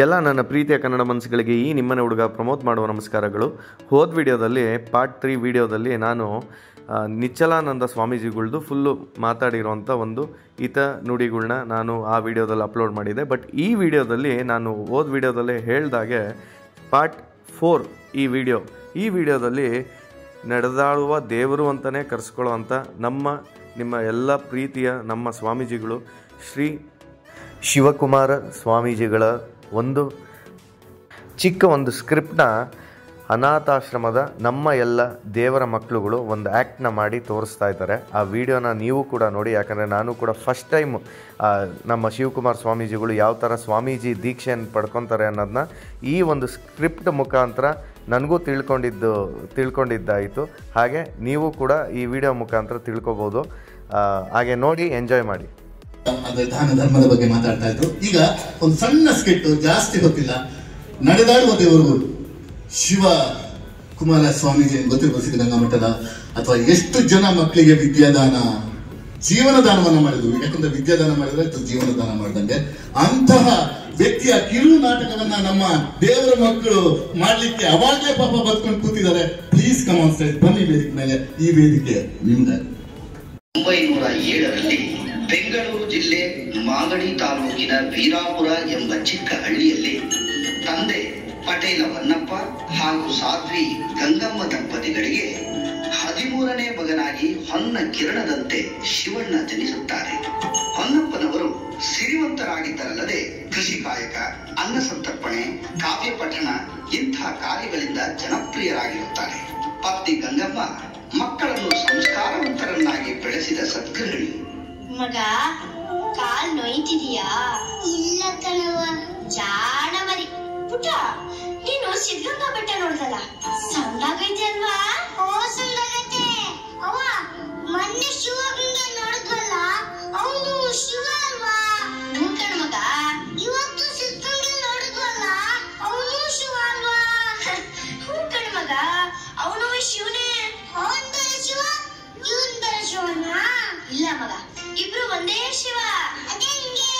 ಎಲ್ಲ ನನ್ನ ಪ್ರೀತಿಯ ಕನ್ನಡ ಮನಸ್ಸುಗಳಿಗೆ ಈ ನಿಮ್ಮನೆ ಹುಡುಗ ಪ್ರಮೋಟ್ ಮಾಡುವ ನಮಸ್ಕಾರಗಳು. ಹೋದ ವಿಡಿಯೋದಲ್ಲಿ ಪಾರ್ಟ್ 3 ವಿಡಿಯೋದಲ್ಲಿ ನಾನು ನಿಚ್ಚಲಾನಂದ ಸ್ವಾಮೀಜಿಗಳ್ದು ಫುಲ್ಲು ಮಾತಾಡಿರೋಂಥ ಒಂದು ಹಿತ ನುಡಿಗಳನ್ನ ನಾನು ಆ ವಿಡಿಯೋದಲ್ಲಿ ಅಪ್ಲೋಡ್ ಮಾಡಿದೆ. ಬಟ್ ಈ ವಿಡಿಯೋದಲ್ಲಿ ನಾನು ಹೋದ ವಿಡಿಯೋದಲ್ಲೇ ಹೇಳ್ದಾಗೆ ಪಾರ್ಟ್ 4 ಈ ವಿಡಿಯೋದಲ್ಲಿ ನಡೆದಾಡುವ ದೇವರು ಅಂತಲೇ ಕರೆಸ್ಕೊಳ್ಳೋವಂಥ ನಿಮ್ಮ ಎಲ್ಲ ಪ್ರೀತಿಯ ನಮ್ಮ ಸ್ವಾಮೀಜಿಗಳು ಶ್ರೀ ಶಿವಕುಮಾರ ಸ್ವಾಮೀಜಿಗಳ ಒಂದು ಚಿಕ್ಕ ಸ್ಕ್ರಿಪ್ಟ್ನ ಅನಾಥಾಶ್ರಮದ ನಮ್ಮ ಎಲ್ಲ ದೇವರ ಮಕ್ಕಳುಗಳು ಒಂದು ಆ್ಯಕ್ಟ್ನ ಮಾಡಿ ತೋರಿಸ್ತಾ ಇದ್ದಾರೆ. ಆ ವಿಡಿಯೋನ ನೀವು ಕೂಡ ನೋಡಿ, ಯಾಕಂದರೆ ನಾನು ಕೂಡ ಫಸ್ಟ್ ಟೈಮ್ ನಮ್ಮ ಶಿವಕುಮಾರ್ ಸ್ವಾಮೀಜಿಗಳು ಯಾವ ಥರ ಸ್ವಾಮೀಜಿ ದೀಕ್ಷೆಯನ್ನು ಪಡ್ಕೊತಾರೆ ಅನ್ನೋದನ್ನ ಈ ಒಂದು ಸ್ಕ್ರಿಪ್ಟ್ ಮುಖಾಂತರ ನನಗೂ ತಿಳ್ಕೊಂಡಿದ್ದಾಯಿತು. ಹಾಗೆ ನೀವು ಕೂಡ ಈ ವಿಡಿಯೋ ಮುಖಾಂತರ ತಿಳ್ಕೊಬೋದು. ಹಾಗೆ ನೋಡಿ ಎಂಜಾಯ್ ಮಾಡಿ. ದಾನ ಧರ್ಮದ ಬಗ್ಗೆ ಮಾತಾಡ್ತಾ ಇದ್ರು. ಈಗ ಒಂದು ಸಣ್ಣ ಸ್ಕಿಟ್, ಜಾಸ್ತಿ ಗೊತ್ತಿಲ್ಲ. ನಡೆದಾಡುವ ದೇವರು ಶಿವ ಕುಮಾರ ಸ್ವಾಮೀಜಿ ಗೊತ್ತಿರ್ಬೋದು, ಸಿದ್ಧಗಂಗಾ ಮಠದ. ಅಥವಾ ಎಷ್ಟು ಜನ ಮಕ್ಕಳಿಗೆ ವಿದ್ಯಾದಾನ, ಜೀವನ ದಾನವನ್ನ ಮಾಡಿದ್ರು. ಯಾಕಂದ್ರೆ ವಿದ್ಯಾದಾನ ಮಾಡಿದ್ರೆ ಜೀವನ ದಾನ ಮಾಡಿದಂಗೆ. ಅಂತಹ ವ್ಯಕ್ತಿಯ ಕಿರು ನಾಟಕವನ್ನ ನಮ್ಮ ದೇವರ ಮಕ್ಕಳು ಮಾಡ್ಲಿಕ್ಕೆ ಅವಾಗಲೇ ಪಾಪ ಬದ್ಕೊಂಡು ಕೂತಿದ್ದಾರೆ. ಪ್ಲೀಸ್ ಕಮ್ ಆನ್ ಸ್ಟೇಜ್, ಬನ್ನಿ ವೇದಿಕೆ ಮೇಲೆ. ಈ ವೇದಿಕೆ ನಿಮ್ಗೆ. 1907ರಲ್ಲಿ ಬೆಂಗಳೂರು ಜಿಲ್ಲೆ ಮಾಗಡಿ ತಾಲೂಕಿನ ವೀರಾಪುರ ಎಂಬ ಚಿಕ್ಕ ಹಳ್ಳಿಯಲ್ಲಿ ತಂದೆ ಪಟೇಲ ವನ್ನಪ್ಪ ಹಾಗೂ ಸಾಧ್ವಿ ಗಂಗಮ್ಮ ದಂಪತಿಗಳಿಗೆ 13ನೇ ಮಗನಾಗಿ ಹೊನ್ನ ಕಿರಣದಂತೆ ಶಿವಣ್ಣ ಜನಿಸುತ್ತಾರೆ. ಹೊನ್ನಪ್ಪನವರು ಸಿರಿವಂತರಾಗಿದ್ದರಲ್ಲದೆ ಕೃಷಿ ಕಾಯಕ, ಅನ್ನ ಸಂತರ್ಪಣೆ, ಕಾವ್ಯ ಪಠಣ ಇಂಥ ಕಾರ್ಯಗಳಿಂದ ಜನಪ್ರಿಯರಾಗಿರುತ್ತಾರೆ. ಪತ್ನಿ ಗಂಗಮ್ಮ ಮಕ್ಕಳನ್ನು ಸಂಸ್ಕಾರವಂತರನ್ನಾಗಿ ಬೆಳೆಸಿದ ಸದ್ಗೃಹಿಣಿ. ಮಗ, ಕಾಲ್ ನೋಯ್ತಿದೀಯಾ? ಇಲ್ಲ ಕಣವ, ಜಾಣ ಮರಿ. ಪುಟ್ಟ, ನೀನು ಸಿದ್ಧಗಂಗಾ ಬೆಟ್ಟ ನೋಡ್ದಲ್ಲ, ಸಣ್ಣಾಗೈತೆ ಅಲ್ವಾ? ಓ, ಸಣ್ಣಾಗೈತೆ. ಅವ ಮೊನ್ನೆ ಶಿವಗಂಗೆ ನೋಡಿದ್ವಲ್ಲ, ಅವನು ಶಿವ ಅಲ್ವಾ? ಹ್ಞೂ ಕಣ ಮಗ. ಇವತ್ತು ಸಿದ್ಧಗಂಗೆ ನೋಡಿದ್ವಲ್ಲ, ಅವನು ಶಿವ ಅಲ್ವಾ? ಹ್ಞೂ ಕಣ ಮಗ, ಅವನು ಶಿವನೇ. ಅವನ್ ಬೇರೆ ಶಿವ, ಇವನ್ ಬೇರೆ ಶಿವನ? ಇಲ್ಲ ಮಗ, ಇಬ್ರು ಒಂದೇ ಶಿವ. ಅದೇ ಹಿಂಗೆ,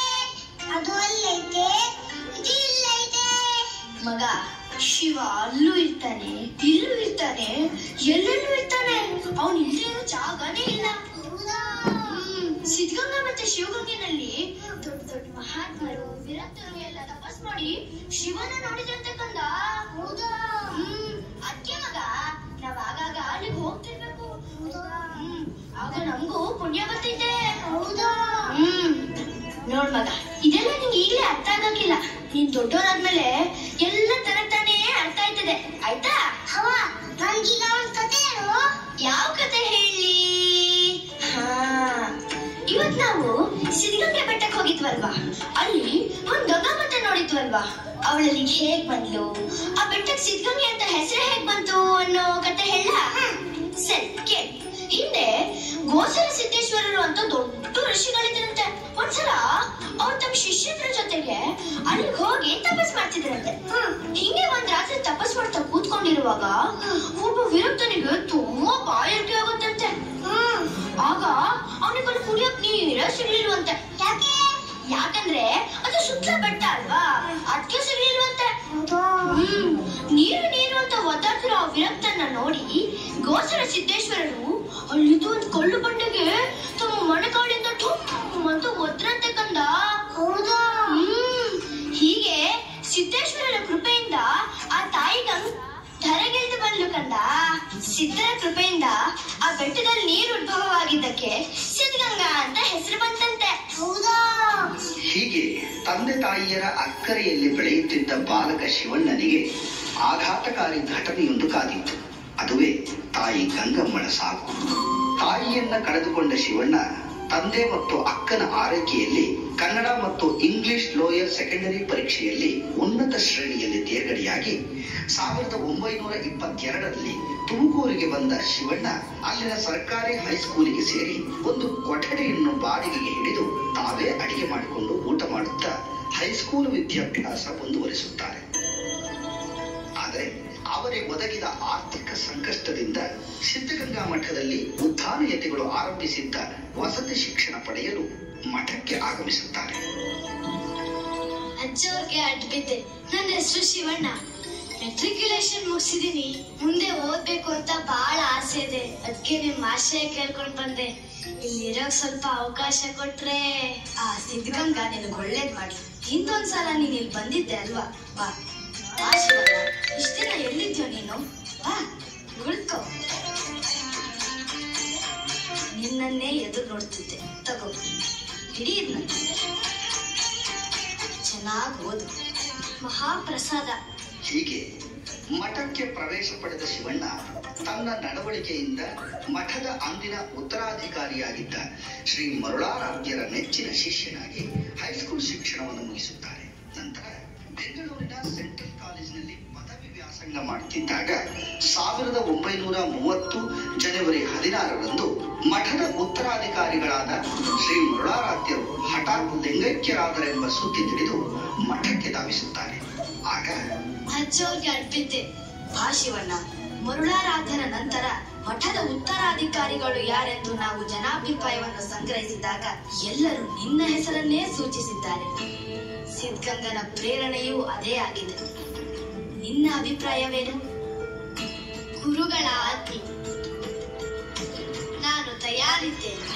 ಅದು ಅಲ್ಲೈತೆ, ಇದು ಇಲ್ಲೈತೆ. ಮಗ, ಶಿವ ಅಲ್ಲೂ ಇರ್ತಾನೆ, ಇಲ್ಲೂ ಇರ್ತಾನೆ, ಎಲ್ಲೆಲ್ಲೂ ಇರ್ತಾನೆ. ಅವನು ಇಲ್ಲೇ ಇರೋ ಜಾಗನೇ ಇಲ್ಲ. ಸಿದ್ಧಗಂಗಾ ಮತ್ತೆ ಶಿವಗಂಗೆನಲ್ಲಿ ದೊಡ್ಡ ದೊಡ್ಡ ಮಹಾತ್ಮರು, ವಿರಕ್ತರು ಎಲ್ಲ ತಪಸ್ ಮಾಡಿ ಶಿವನ ನೋಡಿದಂತೆ ಕಂದ. ಹೌದಾ? ಅದಕ್ಕೆ ಮಗ, ನಾವ್ ಆಗಾಗ ಅಲ್ಲಿಗೆ ಹೋಗ್ತಿರ್ಬೇಕು. ಆಗ ನಮಗೂ ಪುಣ್ಯ ಬರ್ತೈತೆ. ಹೌದಾ? ನೋಡ್ ಮಗ, ಇದೆಲ್ಲ ನಿಂಗೆ ಈಗಲೇ ಅರ್ಥ ಆಗಕ್ಕಿಲ್ಲ. ನೀನ್ ದೊಡ್ಡವರಾದ್ಮೇಲೆ ಎಲ್ಲ ತಾನೇ ಅರ್ಥ ಆಯ್ತದೆ, ಆಯ್ತಾ? ಹವ, ನನ್ಗೀಗ ಒಂದ್ ಕತೆ ಹೇಳು. ಯಾವ ಕತೆ ಹೇಳಿ? ಇವತ್ ನಾವು ಸಿದ್ಧಗಂಗೆ ಬೆಟ್ಟಕ್ಕೆ ಹೋಗಿದ್ವಲ್ವಾ, ಅಲ್ಲಿ ಒಂದ್ ಗಂಗಮ್ಮತ್ತ ನೋಡಿದ್ವಲ್ವಾ, ಅವಳಲ್ಲಿ ಹೇಗ್ ಬಂದ್ಲು, ಆ ಬೆಟ್ಟಕ್ಕೆ ಸಿದ್ಧಗಂಗೆ ಅಂತ ಹೆಸರು ಹೇಗ್ ಬಂತು ಅನ್ನೋ ಕತೆ ಹೇಳ. ಸರಿ ಕೇಳಿ. ಹಿಂದೆ ಗೋಸಲ ಸಿದ್ದೇಶ್ವರರು ಅಂತ ದೊಡ್ಡ ಋಷಿಗಳಿದ್ರಂತೆ. ಒಂದ್ಸಲ ಅವ್ರು ತಮ್ಮ ಶಿಷ್ಯರ ಜೊತೆಗೆ ಅಲ್ಲಿಗೆ ಹೋಗಿ ತಪಸ್ ಮಾಡ್ತಿದ್ರಂತೆ. ಹಿಂಗೆ ಒಂದ್ ರಾತ್ರಿ ತಪಸ್ ಮಾಡ್ತಾ ಕೂತ್ಕೊಂಡಿರುವಾಗ ಒಬ್ಬ ವಿರಕ್ತನಿಗೆ ತುಂಬಾ ಬಾಯಾರಿಕೆ ಆಗುತ್ತಂತೆ. ಆಗ ಅವನಿಗೆ ಕುಡಿಯೋಕ್ ನೀರೇ ಸಿಗ್ಲಿಲ್ವಂತೆ. ಯಾಕಂದ್ರೆ ಅದು ಸುತ್ತಲ ಬೆಟ್ಟ ಅಲ್ವಾ, ಅದಕ್ಕೆ ಸಿಗ್ಲಿಲ್ವಂತೆ. ನೀರು ಅಂತ ಒದ್ದಾಡ್ತಿರೋ ಆ ವಿರಕ್ತನ್ನ ನೋಡಿ ಗೋಸಲ ಸಿದ್ದೇಶ್ವರರು ಅಲ್ಲಿದ್ದು ಒಂದು ಕಳ್ಳು ಬಂಡೆಗೆ ತಮ್ಮ ಮಣಕಾಳಿಂದ ಅಂತ ಒದ್ರಂತೆ ಕಂದ. ಹೌದಾ? ಹೀಗೆ ಸಿದ್ದೇಶ್ವರರ ಕೃಪೆಯಿಂದ ಆ ತಾಯಿ ಧರೆಗೆಲ್ದು ಬಂದ್ಲು ಕಂದ. ಸಿದ್ಧರ ಕೃಪೆಯಿಂದ ಆ ಬೆಟ್ಟದಲ್ಲಿ ನೀರು ಉದ್ಭವವಾಗಿದ್ದಕ್ಕೆ ಸಿದ್ಧಗಂಗಾ ಅಂತ ಹೆಸರು ಬಂತಂತೆ. ಹೌದಾ? ಹೀಗೆ ತಂದೆ ತಾಯಿಯರ ಅಕ್ಕರೆಯಲ್ಲಿ ಬೆಳೆಯುತ್ತಿದ್ದ ಬಾಲಕ ಶಿವಣ್ಣನಿಗೆ ಆಘಾತಕಾರಿ ಘಟನೆಯೊಂದು ಕಾದಿತ್ತು. ಅದುವೇ ತಾಯಿ ಗಂಗಮ್ಮಳ ಸಾವು. ತಾಯಿಯನ್ನ ಕಳೆದುಕೊಂಡ ಶಿವಣ್ಣ ತಂದೆ ಮತ್ತು ಅಕ್ಕನ ಆರೈಕೆಯಲ್ಲಿ ಕನ್ನಡ ಮತ್ತು ಇಂಗ್ಲಿಷ್ ಲೋಯರ್ ಸೆಕೆಂಡರಿ ಪರೀಕ್ಷೆಯಲ್ಲಿ ಉನ್ನತ ಶ್ರೇಣಿಯಲ್ಲಿ ತೇರ್ಗಡೆಯಾಗಿ 1922ರಲ್ಲಿ ತುಮಕೂರಿಗೆ ಬಂದ ಶಿವಣ್ಣ ಅಲ್ಲಿನ ಸರ್ಕಾರಿ ಹೈಸ್ಕೂಲಿಗೆ ಸೇರಿ ಒಂದು ಕೊಠಡಿಯನ್ನು ಬಾಡಿಗೆಗೆ ಹಿಡಿದು ತಾವೇ ಅಡಿಗೆ ಮಾಡಿಕೊಂಡು ಊಟ ಮಾಡುತ್ತಾ ಹೈಸ್ಕೂಲ್ ವಿದ್ಯಾಭ್ಯಾಸ ಮುಂದುವರಿಸುತ್ತಾರೆ. ಆದರೆ ಅವರಿಗೆ ಒದಗಿದ ಆರ್ಥಿಕ ಸಂಕಷ್ಟದಿಂದ ಸಿದ್ಧಗಂಗಾ ಮಠದಲ್ಲಿ ಉದ್ಧಾನಯತಿಗಳು ಆರಂಭಿಸಿದ್ದ ವಸತಿ ಶಿಕ್ಷಣ ಪಡೆಯಲು ಮಠಕ್ಕೆ ಆಗಮಿಸುತ್ತಾರೆ. ಅಜ್ಜವ್ರಿಗೆ ಅಡ್ಬಿದ್ದೆ. ನನ್ನ ಹೆಸರು ಶಿವಣ್ಣ. ಮೆಟ್ರಿಕ್ಯುಲೇಷನ್ ಮುಗಿಸಿದೀನಿ. ಮುಂದೆ ಓದ್ಬೇಕು ಅಂತ ಬಹಳ ಆಸೆ ಇದೆ. ಅದಕ್ಕೆ ನಿಮ್ ಆಶ್ರಯ ಕೇಳ್ಕೊಂಡ್ ಬಂದೆ. ಇಲ್ಲಿರೋಕ್ ಸ್ವಲ್ಪ ಅವಕಾಶ ಕೊಟ್ರೆ. ಆ ಸಿದ್ಧಗಂಗಾ ನಿನಗೆ ಒಳ್ಳೇದ್ ಮಾಡಿ. ಹಿಂದೊಂದ್ಸಲ ನೀನ್ ಇಲ್ಲಿ ಬಂದಿದ್ದೆ ಅಲ್ವಾ? ಬಾ ಬಾ ಶಿವಣ್ಣ. ಇಷ್ಟ ದಿನ ಎಲ್ಲಿದ್ಯೋ ನೀನು? ಬಾ ಕುಳ್ಕೋ. ನಿನ್ನನ್ನೇ ಎದುರು ನೋಡ್ತಿದ್ದೆ. ತಗೋ ಹಿಡಿ. ಚೆನ್ನಾಗಿ ಓದು. ಮಹಾಪ್ರಸಾದ. ಹೀಗೆ ಮಠಕ್ಕೆ ಪ್ರವೇಶ ಪಡೆದ ಶಿವಣ್ಣ ತನ್ನ ನಡವಳಿಕೆಯಿಂದ ಮಠದ ಅಂದಿನ ಉತ್ತರಾಧಿಕಾರಿಯಾಗಿದ್ದ ಶ್ರೀ ಮರುಳಾರಾಧ್ಯರ ನೆಚ್ಚಿನ ಶಿಷ್ಯನಾಗಿ ಹೈಸ್ಕೂಲ್ ಶಿಕ್ಷಣವನ್ನು ಮುಗಿಸುತ್ತಾರೆ. ನಂತರ ಬೆಂಗಳೂರಿನ ಸೆಂಟ್ರಲ್ ಕಾಲೇಜಿನಲ್ಲಿ ಪದವಿ ವ್ಯಾಸಂಗ ಮಾಡುತ್ತಿದ್ದಾಗ 1930 ಜನವರಿ 16ರಂದು ಮಠದ ಉತ್ತರಾಧಿಕಾರಿಗಳಾದ ಶ್ರೀ ಮರುಳಾರಾಧ್ಯರು ಹಠಾತ್ ಲಿಂಗೈಕ್ಯರಾದರೆಂಬ ಸುದ್ದಿ ತಿಳಿದು ಮಠಕ್ಕೆ ಧಾವಿಸುತ್ತಾರೆ. ಆಗ ಅಜ್ಜವ್ರಿಗೆ ಅಡ್ಬಿದ್ದೆ. ಆ ಶಿವಣ್ಣ, ಮರುಳಾರಾಧ್ಯರ ನಂತರ ಮಠದ ಉತ್ತರಾಧಿಕಾರಿಗಳು ಯಾರೆಂದು ನಾವು ಜನಾಭಿಪ್ರಾಯವನ್ನು ಸಂಗ್ರಹಿಸಿದಾಗ ಎಲ್ಲರೂ ನಿನ್ನ ಹೆಸರನ್ನೇ ಸೂಚಿಸಿದ್ದಾರೆ. ಸಿದ್ಧಗಂಗನ ಪ್ರೇರಣೆಯೂ ಅದೇ ಆಗಿದೆ. ನಿನ್ನ ಅಭಿಪ್ರಾಯವೇನು? ಗುರುಗಳ ಆಜ್ಞೆ. ನಾನು ತಯಾರಿದ್ದೇನೆ.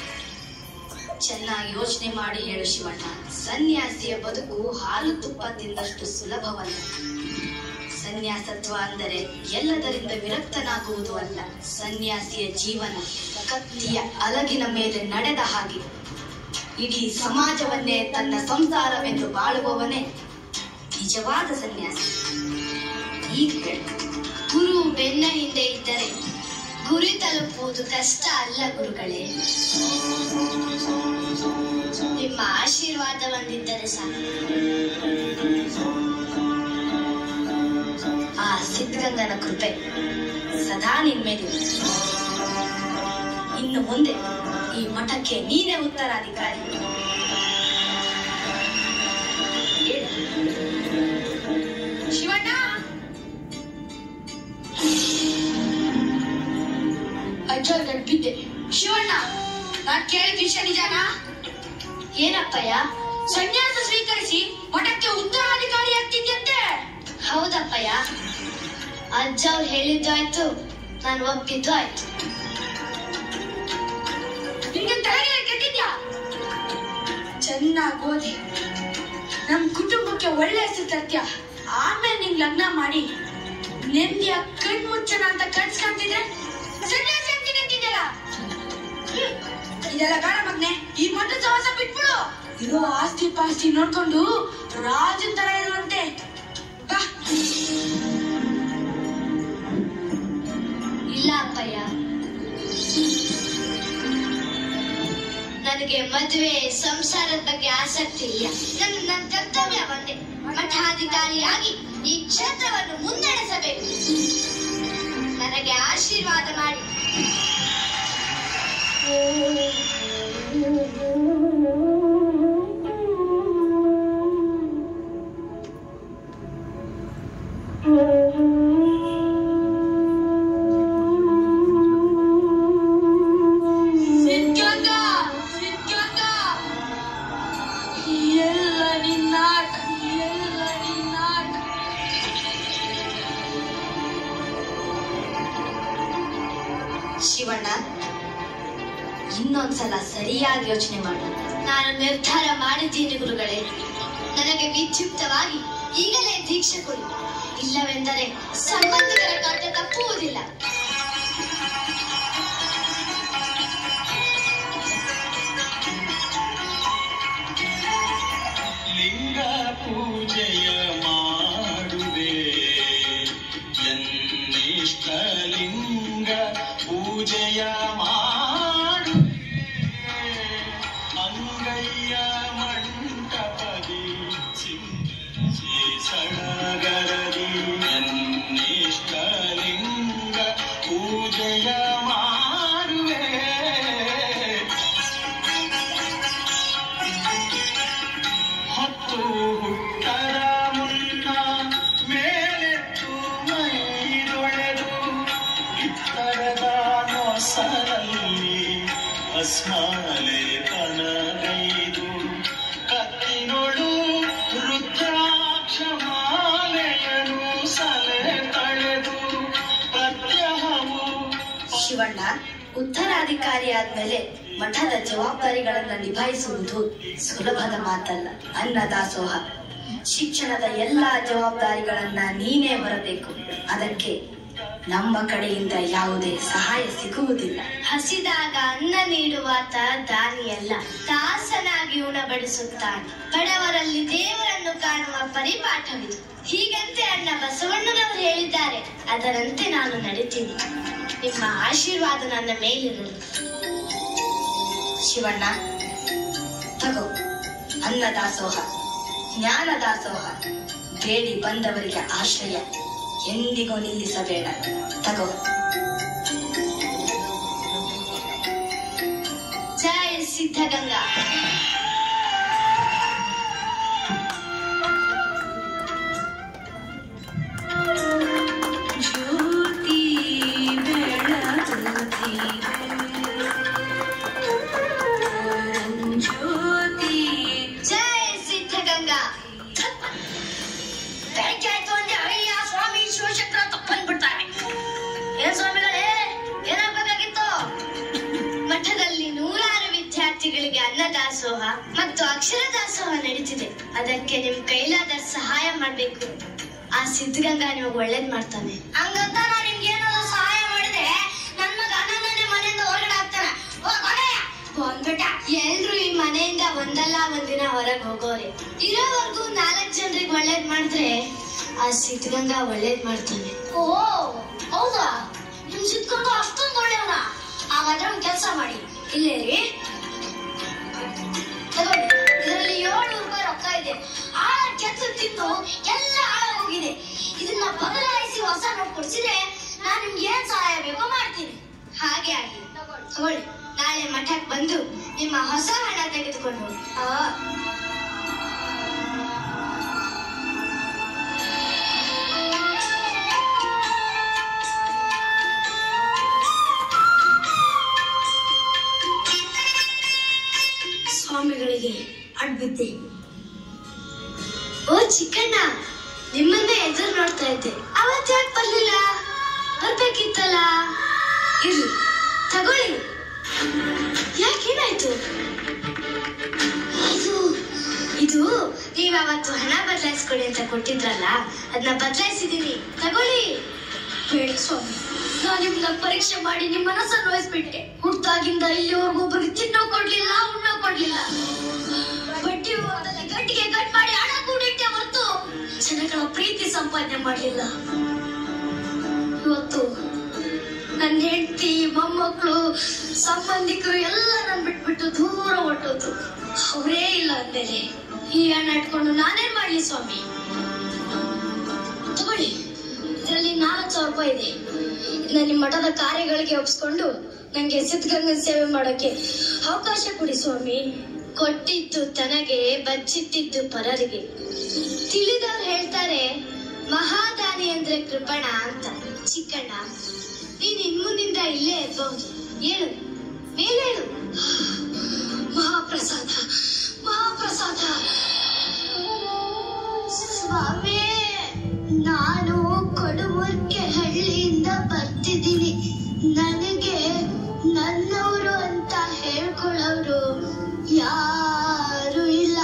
ಚೆನ್ನಾಗಿ ಯೋಚನೆ ಮಾಡಿ ಹೇಳು ಶಿವಣ್ಣ. ಸನ್ಯಾಸಿಯ ಬದುಕು ಹಾಲು ತುಪ್ಪ ತಿಂದಷ್ಟು ಸುಲಭವಲ್ಲ. ಸನ್ಯಾಸತ್ವ ಅಂದರೆ ಎಲ್ಲದರಿಂದ ವಿರಕ್ತನಾಗುವುದು ಅಲ್ಲ. ಸನ್ಯಾಸಿಯ ಜೀವನ ಕತ್ತಿಯ ಅಲಗಿನ ಮೇಲೆ ನಡೆದ ಹಾಗೆ. ಇಡೀ ಸಮಾಜವನ್ನೇ ತನ್ನ ಸಂಸಾರವೆಂದು ಬಾಳುವವನೇ ನಿಜವಾದ ಸನ್ಯಾಸಿ. ಈಗ ಗುರು ಬೆನ್ನ ಹಿಂದೆ ಇದ್ದರೆ ಗುರಿ ತಲುಪುವುದು ಕಷ್ಟ ಅಲ್ಲ ಗುರುಗಳೇ. ನಿಮ್ಮ ಆಶೀರ್ವಾದ ಬಂದಿದ್ದರೆ ಸಾಕು. ಆ ಸಿದ್ಧಗಂಗನ ಕೃಪೆ ಸದಾ ನಿನ್ಮೇಲೆ. ಇನ್ನು ಮುಂದೆ ಈ ಮಠಕ್ಕೆ ನೀನೇ ಉತ್ತರಾಧಿಕಾರಿ. ಶಿವಣ್ಣ, ಅಜ್ಜರ್ ಗಡ್ಬಿದ್ದೆ. ಶಿವಣ್ಣ, ನಾನ್ ಕೇಳಿದ ವಿಷಯ ನಿಜಾನಾ? ಏನಪ್ಪಯ್ಯ? ಸನ್ಯಾಸ ಸ್ವೀಕರಿಸಿ ಮಠಕ್ಕೆ ಉತ್ತರಾಧಿಕಾರಿ ಆಗ್ತಿದ್ಯಂತೆ. ಹೌದಪ್ಪಯ್ಯ. ಅಜ್ಜ ಅವ್ರು ಹೇಳಿದ್ದು ಆಯ್ತು, ನಾನು ಒಪ್ಪಿದ್ದು ಆಯ್ತು. ನಿಂಗೆ ತಲೆಗೆ ಕೆಟ್ಟಿದ್ಯಾ? ಚೆನ್ನಾಗಿ ಓದಿ ನಮ್ ಕುಟುಂಬಕ್ಕೆ ಒಳ್ಳೆ ಹೆಸರು ತರ್ತೀಯ. ಆಮೇಲೆ ನಿಂಗ್ ಲಗ್ನ ಮಾಡಿ ನೆಮ್ಮದಿಯ ಕಣ್ ಮುಚ್ಚನ ಅಂತ ಕನ್ಸ್ಕೊಂತಿದ್ರೆ ಸನ್ಯಾಸಿ ಆಗ್ತೀನಿ ಅಂತಿದ್ದಲ್ಲ. ಇದೆಲ್ಲ ಬೇಡ ಮಗ್ನೆ. ಈ ಮಠ ಸಹವಾಸ ಬಿಟ್ಬಿಡು. ಇರೋ ಆಸ್ತಿ ಪಾಸ್ತಿ ನೋಡ್ಕೊಂಡು ರಾಜನ್ ತರ ಇರುವಂತೆ. ಇಲ್ಲ ಅಪ್ಪಯ್ಯ, ನನಗೆ ಮದುವೆ ಸಂಸಾರದ ಬಗ್ಗೆ ಆಸಕ್ತಿ ಇಲ್ಲ. ನನ್ನ ಕರ್ತವ್ಯ ಒಂದೇ, ಮಠಾಧಿಕಾರಿಯಾಗಿ ಈ ಕ್ಷೇತ್ರವನ್ನು ಮುನ್ನಡೆಸಬೇಕು. ನನಗೆ ಆಶೀರ್ವಾದ ಮಾಡಿ. ಶಿವಣ್ಣ, ಇನ್ನೊಂದ್ಸಲ ಸರಿಯಾಗಿ ಯೋಚನೆ ಮಾಡು. ನಾನು ನಿರ್ಧಾರ ಮಾಡಿದ್ದೀನಿ ಗುರುಗಳೇ. ನನಗೆ ವಿದ್ಯುಕ್ತವಾಗಿ ಈಗಲೇ ದೀಕ್ಷೆ ಕೊಡಿ. ಇಲ್ಲವೆಂದರೆ ಸಂಬಂಧಿಕರ ಕಾರ್ಯ ತಪ್ಪುವುದಿಲ್ಲ. ಲಿಂಗ ಪೂಜೆಯ ಮಾಡುವೆ ಎನ್ನಿಷ್ಟ ಲಿಂಗ ಪೂಜೆಯ ಮಾಡುವೆ ಅಂಗಯ್ಯ ಮಂಟಪದಿ ಸಡಗರದಿ ಎನ್ನಿಷ್ಟ ಲಿಂಗ ಪೂಜೆಯ ಮಾಡುವೆ ಹತ್ತು ಹುಟ್ಟರ ಮುನ್ನ ಮೇಲೆತ್ತು ಮೈದೊಳೆದು ಇತ್ತರದ ನೊಸಲಲ್ಲಿ ರುದ್ರಾಕ್ಷಮಾಲೆಯನು ಸಲೆ ತಳೆದು ಪ್ರತ್ಯಹವು ಶಿವಣ್ಣ ಉತ್ತರಾಧಿಕಾರಿ ಆದ್ಮೇಲೆ ಮಠದ ಜವಾಬ್ದಾರಿಗಳನ್ನ ನಿಭಾಯಿಸುವುದು ಸುಲಭದ ಮಾತಲ್ಲ. ಅನ್ನದಾಸೋಹ ಶಿಕ್ಷಣದ ಎಲ್ಲಾ ಜವಾಬ್ದಾರಿಗಳನ್ನ ನೀನೇ ಹೊರಬೇಕು. ಅದಕ್ಕೆ ನಮ್ಮ ಕಡೆಯಿಂದ ಯಾವುದೇ ಸಹಾಯ ಸಿಗುವುದಿಲ್ಲ. ಹಸಿದಾಗ ಅನ್ನ ನೀಡುವಾತ ದಾನಿಯಲ್ಲ, ದಾಸನಾಗಿ ಉಣಬಡಿಸುತ್ತಾನೆ. ಬಡವರಲ್ಲಿ ದೇವರನ್ನು ಕಾಣುವ ಪರಿಪಾಠವಿದು. ಹೀಗಂತೆ ಅಣ್ಣ ಬಸವಣ್ಣನವರು ಹೇಳಿದ್ದಾರೆ. ಅದರಂತೆ ನಾನು ನಡೀತೀನಿ. ನಿಮ್ಮ ಆಶೀರ್ವಾದ ನನ್ನ ಮೇಲಿರಲಿ. ಶಿವಣ್ಣ ತಗೋ, ಅನ್ನದಾಸೋಹ, ಜ್ಞಾನದಾಸೋಹ. ಬೇಡಿ ಬಂದವರಿಗೆ ಆಶ್ರಯ, ಎಂದಿಗೂ ನಿಲ್ಲಿಸಬೇಡ. ತಗೋ. ಜಯ ಸಿದ್ಧಗಂಗಾ. ಜ್ಯೋತಿ ಬೆಳಗುತ್ತಿ ಜ್ಯೋತಿ. ಜಯ ಸಿದ್ಧಗಂಗಾ. ಬೆಳಗ್ಗೆ ಆಯ್ತು ಅಂದ್ರೆ ಅಯ್ಯ ಸ್ವಾಮಿ ಶಿವಶಂಕರ ತಪ್ಪಂದ್ಬಿಡ್ತಾರೆ. ಏನ್ ಸ್ವಾಮಿಗಳೇ, ಏನಾಗಬೇಕಾಗಿತ್ತು? ಮಠದಲ್ಲಿ ನೂರಾರು ವಿದ್ಯಾರ್ಥಿಗಳಿಗೆ ಅನ್ನದಾಸೋಹ ಮತ್ತು ಅಕ್ಷರ ದಾಸೋಹ ನಡೀತಿದೆ. ಅದಕ್ಕೆ ನಿಮ್ ಕೈಲಾದ ಸಹಾಯ ಮಾಡ್ಬೇಕು. ಆ ಸಿದ್ಧಗಂಗಾ ನಿಮಗೆ ಒಳ್ಳೇದ್ ಮಾಡ್ತಾನೆ. ಹಂಗಂತ ನಾನು ನಿಮ್ಗೆ ಏನಾದ್ರು ಸಹಾಯ ಮಾಡಿದ್ರೆ ನನ್ ಮಗ ನನ್ನನ್ನೇ ಮನೆಯಿಂದ ಹೊರಗಡೆ ಹಾಕ್ತಾನೆ. ಬಂದ್ಬಿಟ್ಟ. ಎಲ್ರು ಈ ಮನೆಯಿಂದ ಒಂದಲ್ಲ ಒಂದಿನ ಹೊರಗೆ ಹೋಗೋರೆ. ಇರೋವರೆಗೂ 4 ಜನರಿಗೆ ಒಳ್ಳೇದ್ ಮಾಡಿದ್ರೆ ಆ ಸಿದ್ಧಗಂಗಾ ಒಳ್ಳೇದ್ ಮಾಡ್ತಾನೆ. ಓ ಹೌದಾ? ನಿಮ್ ಸಿದ್ಧಗಂಗಾ ಅಷ್ಟೊಂದು ಒಳ್ಳೆಯವನ? ಹಾಗಾದ್ರೆ ಒಂದ್ ಕೆಲಸ ಮಾಡಿ, ಇಲ್ಲೇ ರೀ ತಗೊಳ್ಳಿ. ಇದರಲ್ಲಿ 700 ರೂಪಾಯಿ ರೊಕ್ಕ ಇದೆ. ಆಳ ಕೆತ್ತು ತಿಂದು ಎಲ್ಲ ಹಾಳಾಗೋಗಿದೆ. ಇದನ್ನ ಬದಲಾಯಿಸಿ ಹೊಸ ನೋಟ್ ಕೊಡ್ಸಿದ್ರೆ ನಾನ್ ನಿಮ್ಗೆ ಏನ್ ಸಹಾಯ ಬೇಕೋ ಮಾಡ್ತೀನಿ. ಹಾಗೆ ಆಗಿ ತಗೊಳ್ಳಿ. ನಾಳೆ ಮಠಕ್ಕೆ ಬಂದು ನಿಮ್ಮ ಹೊಸ ಹಣ ತೆಗೆದುಕೊಂಡು ಹೋಗಿ. ಸ್ವಾಮಿಗಳಿಗೆ ಅಡ್ಬಿದ್ದೆ. ಓ ಚಿಕ್ಕಣ್ಣ, ನಿಮ್ಮನ್ನ ಎದುರು ನೋಡ್ತಾ ಇದ್ದೆ. ಅವತ್ತು ಯಾಕೆ ಬರ್ಲಿಲ್ಲ? ಬರ್ಬೇಕಿತ್ತಲ್ಲ. ಇರ್ಲಿ ತಗೊಳ್ಳಿ. ಯಾಕೇನಾಯ್ತು? ಇದು ನೀವ್ ಅವತ್ತು ಹಣ ಬದಲಾಯಿಸ್ಕೊಡಿ ಅಂತ ಕೊಟ್ಟಿದ್ರಲ್ಲ, ಅದನ್ನ ಬದಲಾಯಿಸಿದೀನಿ. ತಗೊಳ್ಳಿ. ಬೇಡ ಸ್ವಾಮಿ, ನಾನು ನಿಮ್ನ ಪರೀಕ್ಷೆ ಮಾಡಿ ನಿಮ್ ಮನಸ್ಸನ್ನು ವಹಿಸ್ಬಿಟ್ಟೆ. ಹುಟ್ಟಾಗಿಂದ ಇಲ್ಲಿವರೆಗೂ ಒಬ್ಬರಿಗೆ ತಿನ್ನೋ ಕೊಡ್ಲಿಲ್ಲ, ಉಣ್ಣೋ ಕೊಡ್ಲಿಲ್ಲ. ಬಡ್ಡಿ ಹೋದಲ್ಲಿ ಗಟ್ಟಿಗೆ ಕಟ್ ಮಾಡಿ ಹಣ ಕೂಡಿಟ್ಟೆ ಹೊರತು ಜನಗಳ ಪ್ರೀತಿ ಸಂಪಾದನೆ ಮಾಡ್ಲಿಲ್ಲ. ಇವತ್ತು ನನ್ನ ಹೆಂಡತಿ, ಮೊಮ್ಮಕ್ಕಳು, ಸಂಬಂಧಿಕರು ಎಲ್ಲ ನನ್ ಬಿಟ್ಬಿಟ್ಟು ದೂರ ಹೊಟ್ಟೋದು. ಅವರೇ ಇಲ್ಲ ಅಂದೇನೆ ಈ ಹಣ ಇಟ್ಕೊಂಡು ನಾನೇನ್ ಮಾಡ್ಲಿ ಸ್ವಾಮಿ? ತಗೊಳ್ಳಿ, ಇದರಲ್ಲಿ 4,000 ರೂಪಾಯಿ ಇದೆ. ಇದನ್ನ ನಿಮ್ಮ ಮಠದ ಕಾರ್ಯಗಳಿಗೆ ಒಪ್ಪಿಸ್ಕೊಂಡು ನಂಗೆ ಸಿದ್ಧಗಂಗನ ಸೇವೆ ಮಾಡೋಕೆ ಅವಕಾಶ ಕೊಡಿ ಸ್ವಾಮಿ. ಕೊಟ್ಟಿದ್ದು ತನಗೆ, ಬಚ್ಚಿಟ್ಟಿದ್ದು ಪರರಿಗೆ. ತಿಳಿದವ್ರು ಹೇಳ್ತಾರೆ ಮಹಾದಾನಿ ಅಂದ್ರೆ ಕೃಪಣ ಅಂತ. ಚಿಕ್ಕಣ್ಣ, ನೀನ್ ಇನ್ಮುಂದಿಂದ ಇಲ್ಲೇ ಇರಬಹುದು. ಹೇಳು, ಮೇಲೇಳು. ಮಹಾಪ್ರಸಾದ, ಮಹಾಪ್ರಸಾದ. ಸ್ವಾಮಿ, ನಾನು ಕೊಡುಮುರ್ಕೆ ಹಳ್ಳಿಯಿಂದ ಬರ್ತಿದ್ದೀನಿ. ನನಗೆ ನನ್ನವರು ಅಂತ ಹೇಳ್ಕೊಳ್ಳೋರು ಯಾರು ಇಲ್ಲ.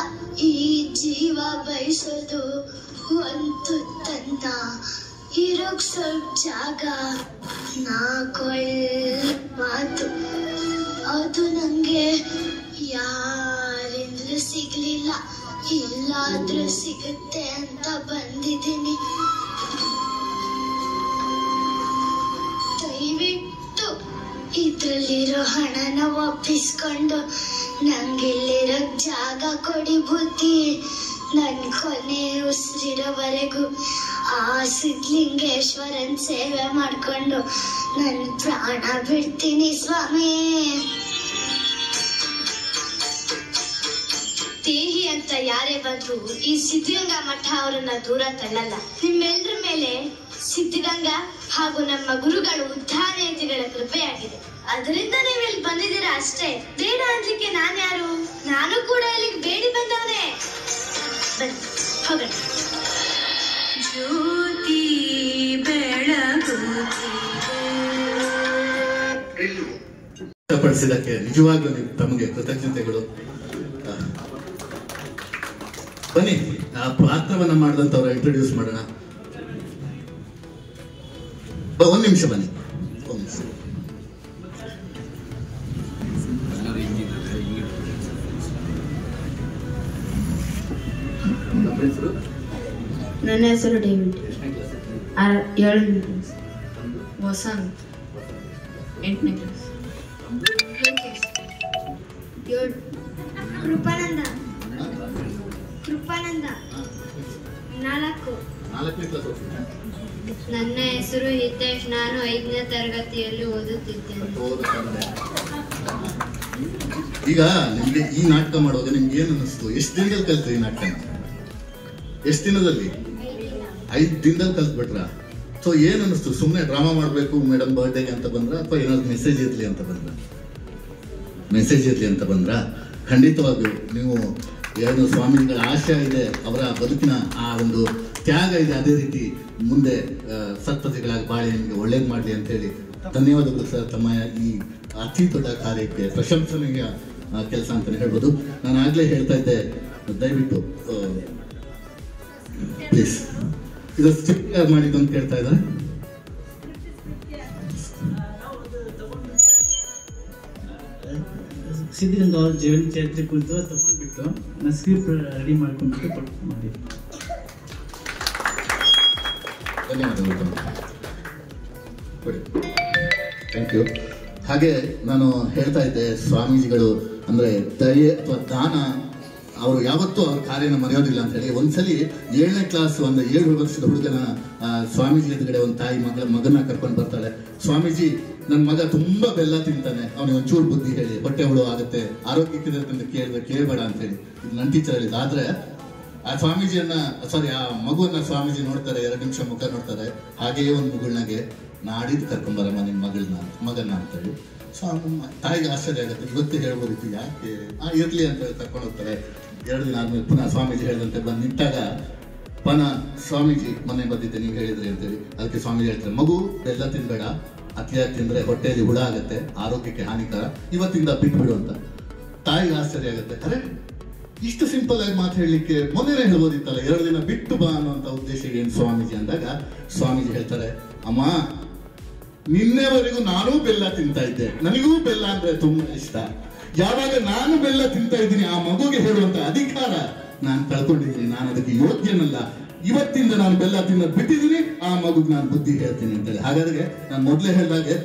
ಈ ಜೀವ ಬಯಸೋದು ಒಂದು ತನ್ನ ಇರೋಕ್ ಸ್ವಲ್ಪ ಜಾಗ, ಮಾತು. ಅದು ನಂಗೆ ಯಾರಿಂದಲೂ ಸಿಗ್ಲಿಲ್ಲ. ಎಲ್ಲಾದ್ರೂ ಸಿಗುತ್ತೆ ಅಂತ ಬಂದಿದ್ದೀನಿ. ದಯವಿಟ್ಟು ಇದ್ರಲ್ಲಿರೋ ಹಣನ ಒಪ್ಪಿಸ್ಕೊಂಡು ನಂಗಿಲ್ಲಿರೋ ಜಾಗ ಕೊಡಿ ಬುದ್ಧಿ. ನನ್ ಕೊನೆ ಉಸಿರಿರೋವರೆಗೂ ಆ ಸಿದ್ಧಲಿಂಗೇಶ್ವರನ್ ಸೇವೆ ಮಾಡ್ಕೊಂಡು ನನ್ ಪ್ರಾಣ ಬಿಡ್ತೀನಿ ಸ್ವಾಮಿ. ದೇಹಿ ಅಂತ ಯಾರೇ ಬಂದ್ರು ಈ ಸಿದ್ಧಗಂಗಾ ಮಠ ಅವರನ್ನ ದೂರ ತಳ್ಳಲ್ಲ. ನಿಮ್ಮೆಲ್ಲರ ಮೇಲೆ ಸಿದ್ಧಗಂಗಾ ಹಾಗೂ ನಮ್ಮ ಗುರುಗಳು ಉದ್ಧಾರನೇತಿಗಳ ಕೃಪೆಯಾಗಿದೆ. ಅದರಿಂದ ನೀವು ಇಲ್ಲಿ ಬಂದಿದ್ದೀರಾ ಅಷ್ಟೇ. ಬೇಡ ಅನ್ಲಿಕ್ಕೆ ನಾನ್ಯಾರು? ನಾನು ಕೂಡ ಇಲ್ಲಿಗೆ ಬೇಡಿ ಬಂದವನೇ. ಬನ್ನಿ ಹೋಗೋಣ. ಜ್ಯೋತಿ ಪಡಿಸಿದಕ್ಕೆ ನಿಜವಾಗ್ಲೂ ತಮಗೆ ಕೃತಜ್ಞತೆಗಳು. ಬನ್ನಿ ಆ ಪಾತ್ರವನ್ನ ಮಾಡಿದಂತವ್ರ ಇಂಟ್ರೊಡ್ಯೂಸ್ ಮಾಡೋಣ. ಒಂದ್ ನಿಮಿಷ ಬನ್ನಿ, ಒಂದ್ ನಿಮಿಷ. ನನ್ನ ಹೆಸರು ಡೇವಿಡ್. 7ನೇ ಕ್ಲಾಸ್. ವಸಂತ್ 8ನೇ ಕ್ಲಾಸ್. ಕೃಪಾನಂದ 4. 4ನೇ ಕ್ಲಾಸ್. ನನ್ನ ಹೆಸರು ಹಿತೇಶ್. ನಾನು 5ನೇ ತರಗತಿಯಲ್ಲಿ ಓದುತ್ತಿದ್ದೇನೆ. ಈಗ ನಿಮ್ಗೆ ಈ ನಾಟಕ ಮಾಡುವಾಗ ನಿಮ್ಗೆ ಏನ್ ಅನ್ನಿಸ್ತು? ಎಷ್ಟು ದಿನದಲ್ಲಿ ಕಲ್ತ್ರಿ ಈ ನಾಟಕ? ಎಷ್ಟು ದಿನದಲ್ಲಿ? 5 ದಿನದಲ್ಲಿ ಕಲ್ತ್ಬಿಟ್ರ? ಸೊ ಏನ್ ಅನ್ನಿಸ್ತು? ಸುಮ್ಮನೆ ಡ್ರಾಮಾ ಮಾಡ್ಬೇಕು ಮೇಡಮ್ ಬರ್ಡೇಗೆ ಅಂತ ಬಂದ್ರ, ಅಥವಾ ಏನಾದ್ರು ಮೆಸೇಜ್ ಇರ್ಲಿ ಅಂತ ಬಂದ್ರ? ಮೆಸೇಜ್ ಇರ್ಲಿ ಅಂತ ಬಂದ್ರ? ಖಂಡಿತವಾಗಿಯೂ ನೀವು ಏನು ಸ್ವಾಮಿಗಳ ಆಶಯ ಇದೆ, ಅವರ ಬದುಕಿನ ಆ ಒಂದು ತ್ಯಾಗ ಇದೆ, ಅದೇ ರೀತಿ ಮುಂದೆ ಸತ್ಪತಿಗಳಾಗಿ ಬಾಳಿ ನಿಮಗೆ ಒಳ್ಳೇದು ಮಾಡಲಿ ಅಂತ ಹೇಳಿ ಧನ್ಯವಾದಗಳು ಸರ್. ತಮ್ಮ ಈ ಅತಿ ದೊಡ್ಡ ಕಾರ್ಯಕ್ಕೆ ಪ್ರಶಂಸನೀಯ ಕೆಲಸ ಅಂತಾನೆ ಹೇಳ್ಬೋದು. ನಾನು ಆಗ್ಲೇ ಹೇಳ್ತಾ ಇದ್ದೆ, ದಯವಿಟ್ಟು ಪ್ಲೀಸ್ ಇದು ಸ್ಟಿಕ್ ಮಾಡಿದ್ದು ಅಂತ ಹೇಳ್ತಾ ಇದ್ದಾರೆ. ಸಿದ್ಧಗಂಗಾ ಅವ್ರ ಜೀವನ ಚರಿತ್ರೆ ಕುರಿತು ತಗೊಂಡ್ಬಿಟ್ಟು ನಾನು ಸ್ಕ್ರಿಪ್ಟ್ ರೆಡಿ ಮಾಡ್ಕೊಂಡ್ಬಿಟ್ಟು ಕೊಟ್ಟು ಮಾಡಿ. ಧನ್ಯವಾದಗಳು, ಥ್ಯಾಂಕ್ ಯು. ಹಾಗೆ ನಾನು ಹೇಳ್ತಾ ಇದ್ದೆ, ಸ್ವಾಮೀಜಿಗಳು ಅಂದ್ರೆ ದಯೆ ಅಥವಾ ದಾನ, ಅವರು ಯಾವತ್ತೂ ಅವ್ರ ಕಾರ್ಯನ ಮರೆಯೋದಿಲ್ಲ ಅಂತ ಹೇಳಿ. ಒಂದ್ಸಲಿ 7ನೇ ಕ್ಲಾಸ್ ಒಂದು 7 ವರ್ಷದ ಹುಡುಗನ ಸ್ವಾಮೀಜಿ ಎದುರುಗಡೆ ಒಂದು ತಾಯಿ ಮಗನ ಕರ್ಕೊಂಡು ಬರ್ತಾಳೆ. ಸ್ವಾಮೀಜಿ, ನನ್ನ ಮಗ ತುಂಬಾ ಬೆಲ್ಲ ತಿಂತಾನೆ, ಅವನಿಗೆ ಒಂಚೂರು ಬುದ್ಧಿ ಹೇಳಿ, ಹೊಟ್ಟೆ ಹುಳು ಆಗುತ್ತೆ, ಆರೋಗ್ಯಕ್ಕಿದೆ ಅಂತ ಕೇಳಬೇಡ ಅಂತ ಹೇಳಿ. ಇದು ನನ್ನ ಟೀಚರ್ ಹೇಳಿದ್ದು. ಆದ್ರೆ ಆ ಸ್ವಾಮೀಜಿಯನ್ನ ಆ ಮಗುವನ್ನ ಸ್ವಾಮೀಜಿ ನೋಡ್ತಾರೆ, 2 ನಿಮಿಷ ಮುಖ ನೋಡ್ತಾರೆ, ಹಾಗೆಯೇ ಒಂದು ಮಗಳನಾಗೆ ನಾಡಿದ್ದು ಕರ್ಕೊಂಬರಮ್ಮ ನಿಮ್ಮ ಮಗನ ಅಂತ ಹೇಳಿ. ತಾಯಿಗೆ ಆಶ್ಚರ್ಯ ಆಗುತ್ತೆ. ಇವತ್ತೇ ಹೇಳ್ಬೋದಿತ್ತು, ಯಾಕೆ ಇರ್ಲಿ ಅಂತ ಹೇಳಿ ಕರ್ಕೊಂಡು ಹೋಗ್ತಾರೆ. 2 ದಿನ ಆದ್ಮೇಲೆ ಪುನಃ ಸ್ವಾಮೀಜಿ ಹೇಳಿದಂತೆ ಬಂದು ನಿಂತಾಗ ಪುನಃ ಸ್ವಾಮೀಜಿ ಮೊನ್ನೆ ಬಂದಿದ್ದೆ ನೀವು ಹೇಳಿದ್ರಿ ಅಂತೇಳಿ. ಅದಕ್ಕೆ ಸ್ವಾಮೀಜಿ ಹೇಳ್ತಾರೆ, ಮಗು ಬೆಲ್ಲ ತಿನ್ಬೇಡ, ಅತಿಯಾಗಿ ತಿಂದ್ರೆ ಹೊಟ್ಟೆಯಲ್ಲಿ ಹುಳ ಆಗುತ್ತೆ, ಆರೋಗ್ಯಕ್ಕೆ ಹಾನಿಕರ, ಇವತ್ತಿಂದ ಬಿಟ್ಬಿಡು ಅಂತ. ತಾಯಿಗೆ ಆಶ್ಚರ್ಯ ಆಗುತ್ತೆ, ಅರೆ ಇಷ್ಟು ಸಿಂಪಲ್ ಆಗಿ ಮಾತು ಹೇಳಲಿಕ್ಕೆ ಮೊನ್ನೆನೇ ಹೇಳ್ಬೋದಿತ್ತಲ್ಲ, 2 ದಿನ ಬಿಟ್ಟು ಬಾ ಅನ್ನುವಂತ ಉದ್ದೇಶ ಏನು ಸ್ವಾಮೀಜಿ ಅಂದಾಗ ಸ್ವಾಮೀಜಿ ಹೇಳ್ತಾರೆ, ಅಮ್ಮ ನಿನ್ನೆವರೆಗೂ ನಾನೂ ಬೆಲ್ಲ ತಿಂತಾ ಇದ್ದೆ, ನನಗೂ ಬೆಲ್ಲ ಅಂದ್ರೆ ತುಂಬಾ ಇಷ್ಟ. ಯಾವಾಗ ನಾನು ಬೆಲ್ಲ ತಿಂತಾ ಇದ್ದೀನಿ, ಆ ಮಗುಗೆ ಹೇಳುವಂತ ಅಧಿಕಾರ ನಾನು ಕಳ್ಕೊಂಡಿದ್ದೀನಿ, ನಾನು ಅದಕ್ಕೆ ಯೋಗ್ಯನಲ್ಲ. ಇವತ್ತಿಂದ ನಾನು ಬೆಲ್ಲ ತಿನ್ನೋದು ಬಿಟ್ಟಿದ್ದೀನಿ, ಆ ಮಗುಗೆ ನಾನು ಬುದ್ಧಿ ಹೇಳ್ತೀನಿ ಅಂತೇಳಿ. ಹಾಗಾದ್ರೆ ನಾನು ಮೊದಲೇ ಹೇಳಿದಾಗೆ,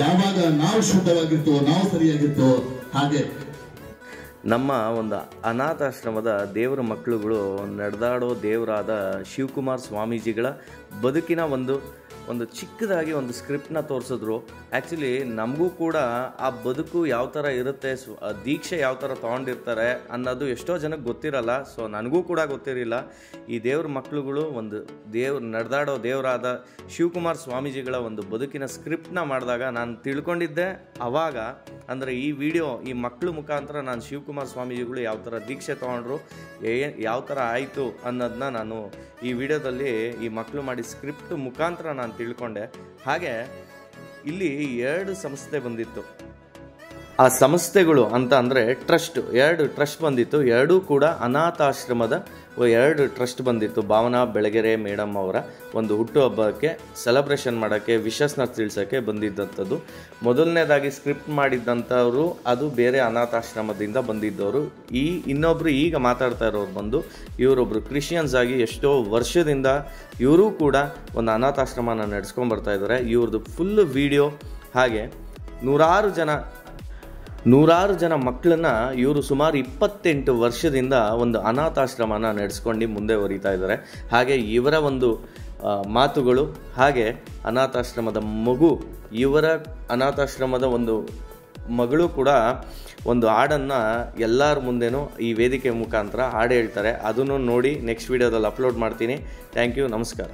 ಯಾವಾಗ ನಾವು ಶುದ್ಧವಾಗಿರ್ತೇವೋ, ನಾವು ಸರಿಯಾಗಿರ್ತೇವೋ, ಹಾಗೆ ನಮ್ಮ ಒಂದು ಅನಾಥಾಶ್ರಮದ ದೇವರ ಮಕ್ಕಳುಗಳು ನಡೆದಾಡೋ ದೇವರಾದ ಶಿವಕುಮಾರ್ ಸ್ವಾಮೀಜಿಗಳ ಬದುಕಿನ ಒಂದು ಚಿಕ್ಕದಾಗಿ ಒಂದು ಸ್ಕ್ರಿಪ್ಟ್ನ ತೋರಿಸಿದ್ರು. ಆ್ಯಕ್ಚುಲಿ ನಮಗೂ ಕೂಡ ಆ ಬದುಕು ಯಾವ ಥರ ಇರುತ್ತೆ, ದೀಕ್ಷೆ ಯಾವ ಥರ ತೊಗೊಂಡಿರ್ತಾರೆ ಅನ್ನೋದು ಎಷ್ಟೋ ಜನಕ್ಕೆ ಗೊತ್ತಿರಲ್ಲ. ಸೊ ನನಗೂ ಕೂಡ ಗೊತ್ತಿರಲಿಲ್ಲ. ಈ ದೇವ್ರ ಮಕ್ಕಳುಗಳು ಒಂದು ನಡೆದಾಡೋ ದೇವರಾದ ಶಿವಕುಮಾರ್ ಸ್ವಾಮೀಜಿಗಳ ಒಂದು ಬದುಕಿನ ಸ್ಕ್ರಿಪ್ಟ್ನ ಮಾಡಿದಾಗ ನಾನು ತಿಳ್ಕೊಂಡಿದ್ದೆ ಅವಾಗ. ಅಂದರೆ ಈ ವಿಡಿಯೋ, ಈ ಮಕ್ಕಳು ಮುಖಾಂತರ ನಾನು ಶಿವಕುಮಾರ್ ಸ್ವಾಮೀಜಿಗಳು ಯಾವ ಥರ ದೀಕ್ಷೆ ತೊಗೊಂಡ್ರು, ಯಾವ ಥರ ಆಯಿತು ಅನ್ನೋದನ್ನ ನಾನು ಈ ವಿಡಿಯೋದಲ್ಲಿ ಈ ಮಕ್ಕಳು ಮಾಡಿ ಸ್ಕ್ರಿಪ್ಟ್ ಮುಖಾಂತರ ನಾನು ತಿಳ್ಕೊಂಡೆ. ಹಾಗೆ ಇಲ್ಲಿ 2 ಸಂಸ್ಥೆ ಬಂದಿತ್ತು. ಆ ಸಂಸ್ಥೆಗಳು ಅಂತ ಅಂದರೆ ಟ್ರಸ್ಟ್, 2 ಟ್ರಸ್ಟ್ ಬಂದಿತ್ತು. 2 ಕೂಡ ಅನಾಥಾಶ್ರಮದ 2 ಟ್ರಸ್ಟ್ ಬಂದಿತ್ತು. ಭಾವನಾ ಬೆಳಗೆರೆ ಮೇಡಮ್ ಅವರ ಒಂದು ಹುಟ್ಟುಹಬ್ಬಕ್ಕೆ ಸೆಲೆಬ್ರೇಷನ್ ಮಾಡೋಕ್ಕೆ, ವಿಶಸ್ನ ತಿಳಿಸೋಕ್ಕೆ ಬಂದಿದ್ದಂಥದ್ದು. ಮೊದಲನೇದಾಗಿ ಸ್ಕ್ರಿಪ್ಟ್ ಮಾಡಿದ್ದಂಥವರು ಅದು ಬೇರೆ ಅನಾಥಾಶ್ರಮದಿಂದ ಬಂದಿದ್ದವರು. ಇನ್ನೊಬ್ಬರು ಈಗ ಮಾತಾಡ್ತಾ ಇರೋರು ಬಂದು ಇವರೊಬ್ಬರು ಕ್ರಿಶ್ಚಿಯನ್ಸ್ ಆಗಿ ಎಷ್ಟೋ ವರ್ಷದಿಂದ ಇವರು ಕೂಡ ಒಂದು ಅನಾಥಾಶ್ರಮನ ನಡೆಸ್ಕೊಂಡ್ಬರ್ತಾ ಇದ್ದಾರೆ. ಇವ್ರದ್ದು ಫುಲ್ ವಿಡಿಯೋ, ಹಾಗೆ ನೂರಾರು ಜನ ಮಕ್ಕಳನ್ನ ಇವರು ಸುಮಾರು 28 ವರ್ಷದಿಂದ ಒಂದು ಅನಾಥಾಶ್ರಮನ ನಡೆಸ್ಕೊಂಡು ಮುಂದೆ ಹೊರಿತಾ ಇದ್ದಾರೆ. ಹಾಗೆ ಇವರ ಒಂದು ಮಾತುಗಳು, ಹಾಗೆ ಅನಾಥಾಶ್ರಮದ ಮಗು, ಇವರ ಅನಾಥಾಶ್ರಮದ ಒಂದು ಮಗಳು ಕೂಡ ಒಂದು ಹಾಡನ್ನು ಎಲ್ಲರ ಮುಂದೆನೂ ಈ ವೇದಿಕೆ ಮುಖಾಂತರ ಹಾಡು ಹೇಳ್ತಾರೆ. ಅದನ್ನು ನೋಡಿ ನೆಕ್ಸ್ಟ್ ವಿಡಿಯೋದಲ್ಲಿ ಅಪ್ಲೋಡ್ ಮಾಡ್ತೀನಿ. ಥ್ಯಾಂಕ್ ಯು, ನಮಸ್ಕಾರ.